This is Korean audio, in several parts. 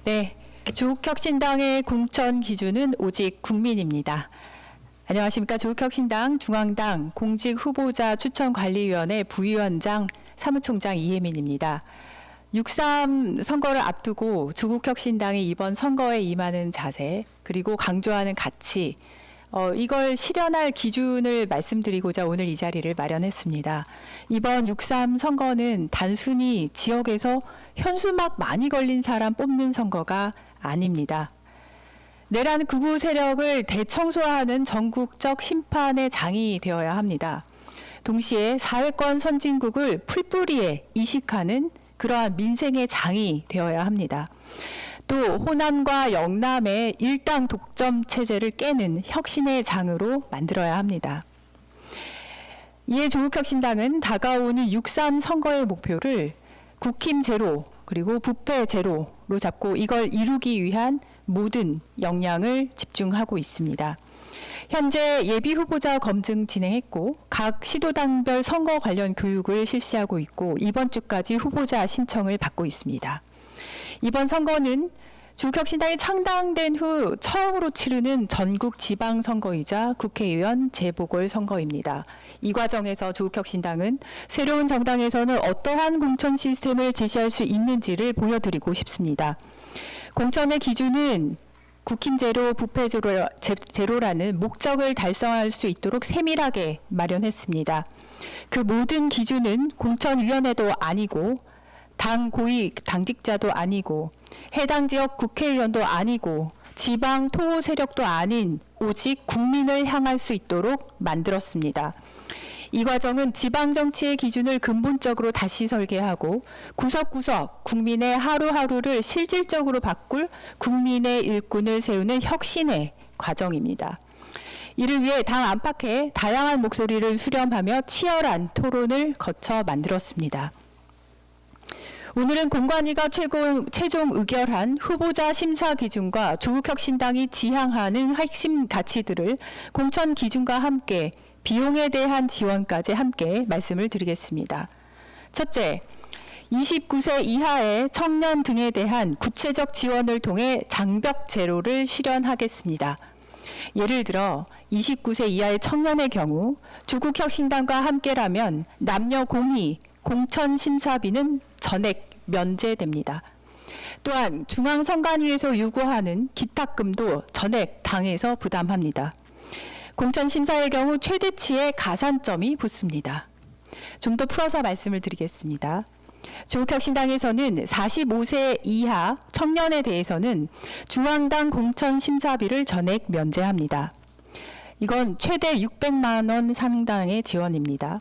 네, 조국혁신당의 공천 기준은 오직 국민입니다. 안녕하십니까. 조국혁신당 중앙당 공직후보자 추천관리위원회 부위원장 사무총장 이혜민입니다. 6.3 선거를 앞두고 조국혁신당이 이번 선거에 임하는 자세 그리고 강조하는 가치 이걸 실현할 기준을 말씀드리고자 오늘 이 자리를 마련했습니다. 이번 6.3 선거는 단순히 지역에서 현수막 많이 걸린 사람 뽑는 선거가 아닙니다. 내란 극우 세력을 대청소하는 전국적 심판의 장이 되어야 합니다. 동시에 사회권 선진국을 풀뿌리에 이식하는 그러한 민생의 장이 되어야 합니다. 또 호남과 영남의 일당 독점 체제를 깨는 혁신의 장으로 만들어야 합니다. 이에 조국혁신당은 다가오는 6.3 선거의 목표를 국힘 제로 그리고 부패 제로로 잡고 이걸 이루기 위한 모든 역량을 집중하고 있습니다. 현재 예비 후보자 검증 진행했고 각 시도당별 선거 관련 교육을 실시하고 있고 이번 주까지 후보자 신청을 받고 있습니다. 이번 선거는 조국혁신당이 창당된 후 처음으로 치르는 전국 지방선거이자 국회의원 재보궐선거입니다. 이 과정에서 조국혁신당은 새로운 정당에서는 어떠한 공천 시스템을 제시할 수 있는지를 보여드리고 싶습니다. 공천의 기준은 국힘 제로, 부패 제로라는 목적을 달성할 수 있도록 세밀하게 마련했습니다. 그 모든 기준은 공천위원회도 아니고 당 고위 당직자도 아니고 해당 지역 국회의원도 아니고 지방 토호 세력도 아닌 오직 국민을 향할 수 있도록 만들었습니다. 이 과정은 지방정치의 기준을 근본적으로 다시 설계하고 구석구석 국민의 하루하루를 실질적으로 바꿀 국민의 일꾼을 세우는 혁신의 과정입니다. 이를 위해 당 안팎의 다양한 목소리를 수렴하며 치열한 토론을 거쳐 만들었습니다. 오늘은 공관위가 최종 의결한 후보자 심사 기준과 조국혁신당이 지향하는 핵심 가치들을 공천 기준과 함께 비용에 대한 지원까지 함께 말씀을 드리겠습니다. 첫째, 29세 이하의 청년 등에 대한 구체적 지원을 통해 장벽 제로를 실현하겠습니다. 예를 들어 29세 이하의 청년의 경우 조국혁신당과 함께라면 남녀 공히 공천 심사비는 전액 면제됩니다. 또한 중앙선관위에서 요구하는 기탁금도 전액 당에서 부담합니다. 공천 심사의 경우 최대치의 가산점이 붙습니다. 좀 더 풀어서 말씀을 드리겠습니다. 조국혁신당에서는 45세 이하 청년에 대해서는 중앙당 공천 심사비를 전액 면제합니다. 이건 최대 600만 원 상당의 지원입니다.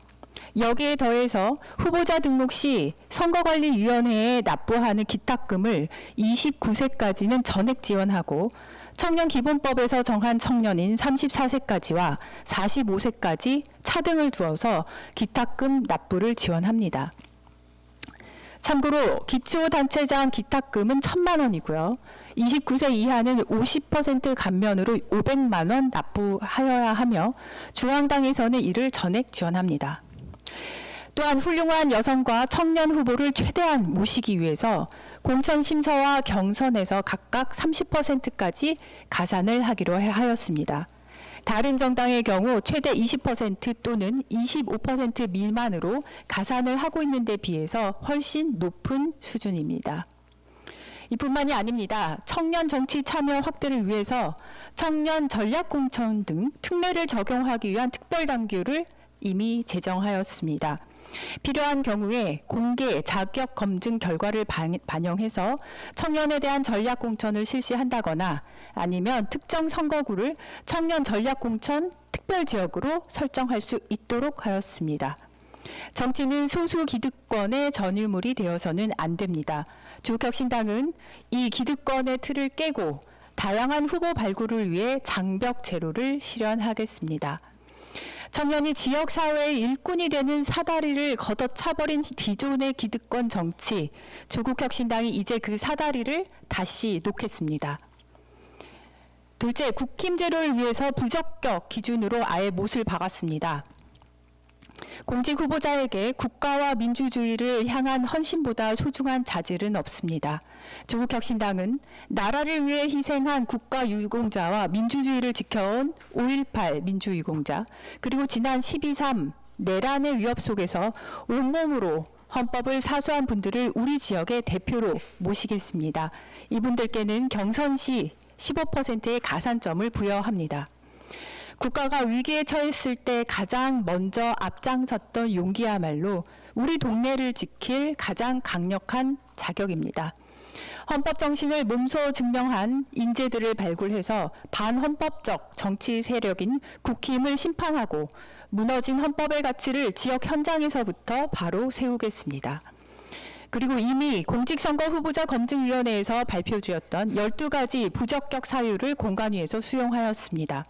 여기에 더해서 후보자 등록 시 선거관리위원회에 납부하는 기탁금을 29세까지는 전액 지원하고 청년기본법에서 정한 청년인 34세까지와 45세까지 차등을 두어서 기탁금 납부를 지원합니다. 참고로 기초단체장 기탁금은 1,000만 원이고요. 29세 이하는 50% 감면으로 500만 원 납부하여야 하며 중앙당에서는 이를 전액 지원합니다. 또한 훌륭한 여성과 청년 후보를 최대한 모시기 위해서 공천 심사와 경선에서 각각 30%까지 가산을 하기로 하였습니다. 다른 정당의 경우 최대 20% 또는 25% 미만으로 가산을 하고 있는 데 비해서 훨씬 높은 수준입니다. 이뿐만이 아닙니다. 청년 정치 참여 확대를 위해서 청년 전략공천 등 특례를 적용하기 위한 특별당규를 이미 제정하였습니다. 필요한 경우에 공개 자격 검증 결과를 반영해서 청년에 대한 전략 공천을 실시한다거나 아니면 특정 선거구를 청년 전략 공천 특별 지역으로 설정할 수 있도록 하였습니다. 정치는 소수 기득권의 전유물이 되어서는 안 됩니다. 조국혁신당은 이 기득권의 틀을 깨고 다양한 후보 발굴을 위해 장벽 제로를 실현하겠습니다. 청년이 지역사회의 일꾼이 되는 사다리를 걷어차버린 기존의 기득권 정치, 조국혁신당이 이제 그 사다리를 다시 놓겠습니다. 둘째, 국힘 제로를 위해서 부적격 기준으로 아예 못을 박았습니다. 공직 후보자에게 국가와 민주주의를 향한 헌신보다 소중한 자질은 없습니다. 조국혁신당은 나라를 위해 희생한 국가유공자와 민주주의를 지켜온 5.18 민주유공자, 그리고 지난 12.3 내란의 위협 속에서 온몸으로 헌법을 사수한 분들을 우리 지역의 대표로 모시겠습니다. 이분들께는 경선 시 15%의 가산점을 부여합니다. 국가가 위기에 처했을 때 가장 먼저 앞장섰던 용기야말로 우리 동네를 지킬 가장 강력한 자격입니다. 헌법 정신을 몸소 증명한 인재들을 발굴해서 반헌법적 정치 세력인 국힘을 심판하고 무너진 헌법의 가치를 지역 현장에서부터 바로 세우겠습니다. 그리고 이미 공직선거 후보자 검증위원회에서 발표되었던 12가지 부적격 사유를 공관위에서 수용하였습니다.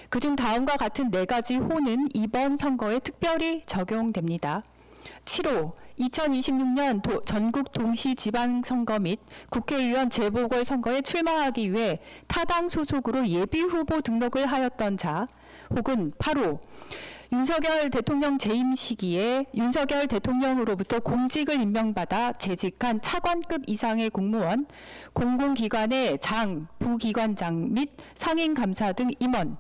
그중 다음과 같은 4가지 호는 이번 선거에 특별히 적용됩니다. 7호, 2026년 전국 동시지방선거 및 국회의원 재보궐선거에 출마하기 위해 타당 소속으로 예비후보 등록을 하였던 자, 혹은 8호, 윤석열 대통령 재임 시기에 윤석열 대통령으로부터 공직을 임명받아 재직한 차관급 이상의 공무원, 공공기관의 장, 부기관장 및 상임감사 등 임원,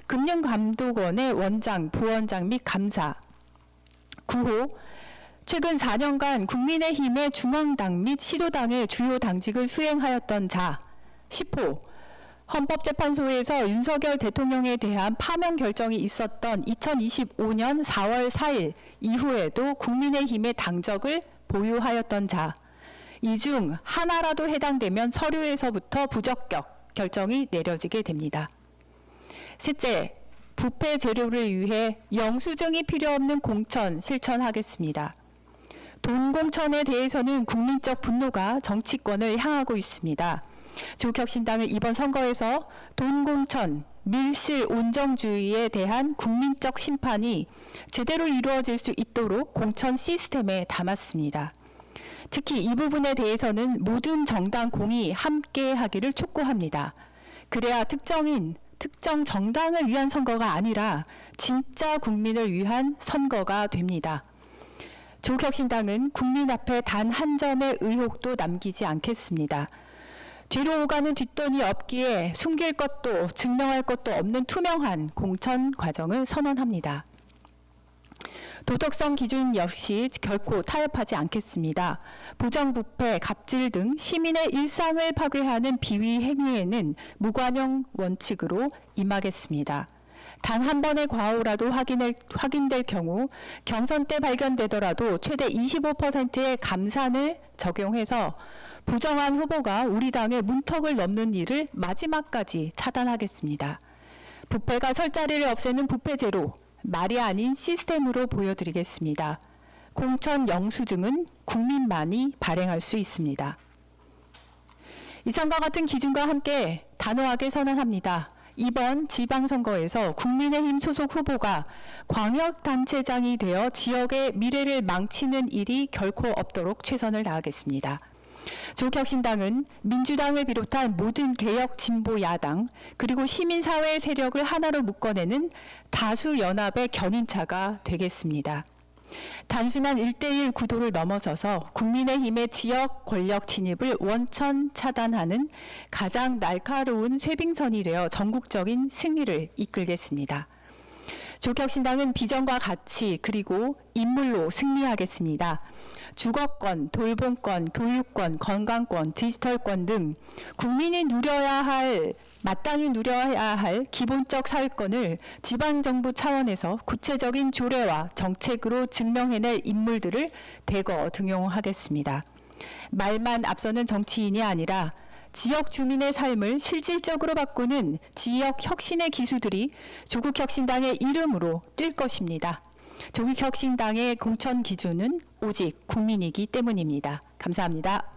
금융감독원의 원장, 부원장 및 감사. 9호, 최근 4년간 국민의힘의 중앙당 및 시도당의 주요 당직을 수행하였던 자. 10호, 헌법재판소에서 윤석열 대통령에 대한 파면 결정이 있었던 2025년 4월 4일 이후에도 국민의힘의 당적을 보유하였던 자. 이 중 하나라도 해당되면 서류에서부터 부적격 결정이 내려지게 됩니다. 셋째, 부패 제로를 위해 영수증이 필요 없는 공천 실천하겠습니다. 돈 공천에 대해서는 국민적 분노가 정치권을 향하고 있습니다. 조국혁신당은 이번 선거에서 돈 공천, 밀실 온정주의에 대한 국민적 심판이 제대로 이루어질 수 있도록 공천 시스템에 담았습니다. 특히 이 부분에 대해서는 모든 정당 공이 함께 하기를 촉구합니다. 그래야 특정 정당을 위한 선거가 아니라 진짜 국민을 위한 선거가 됩니다. 조국혁신당은 국민 앞에 단 한 점의 의혹도 남기지 않겠습니다. 뒤로 오가는 뒷돈이 없기에 숨길 것도 증명할 것도 없는 투명한 공천 과정을 선언합니다. 도덕성 기준 역시 결코 타협하지 않겠습니다. 부정부패, 갑질 등 시민의 일상을 파괴하는 비위 행위에는 무관용 원칙으로 임하겠습니다. 단 한 번의 과오라도 확인될 경우 경선 때 발견되더라도 최대 25%의 감산을 적용해서 부정한 후보가 우리 당의 문턱을 넘는 일을 마지막까지 차단하겠습니다. 부패가 설 자리를 없애는 부패 제로, 말이 아닌 시스템으로 보여드리겠습니다. 공천 영수증은 국민만이 발행할 수 있습니다. 이상과 같은 기준과 함께 단호하게 선언합니다. 이번 지방선거에서 국민의힘 소속 후보가 광역단체장이 되어 지역의 미래를 망치는 일이 결코 없도록 최선을 다하겠습니다. 조국혁신당은 민주당을 비롯한 모든 개혁 진보 야당 그리고 시민사회 세력을 하나로 묶어내는 다수 연합의 견인차가 되겠습니다. 단순한 1대1 구도를 넘어서서 국민의힘의 지역 권력 진입을 원천 차단하는 가장 날카로운 쇄빙선이 되어 전국적인 승리를 이끌겠습니다. 조국혁신당은 비전과 가치 그리고 인물로 승리하겠습니다. 주거권, 돌봄권, 교육권, 건강권, 디지털권 등 국민이 마땅히 누려야 할 기본적 사회권을 지방정부 차원에서 구체적인 조례와 정책으로 증명해낼 인물들을 대거 등용하겠습니다. 말만 앞서는 정치인이 아니라 지역 주민의 삶을 실질적으로 바꾸는 지역 혁신의 기수들이 조국혁신당의 이름으로 뛸 것입니다. 조국혁신당의 공천 기준은 오직 국민이기 때문입니다. 감사합니다.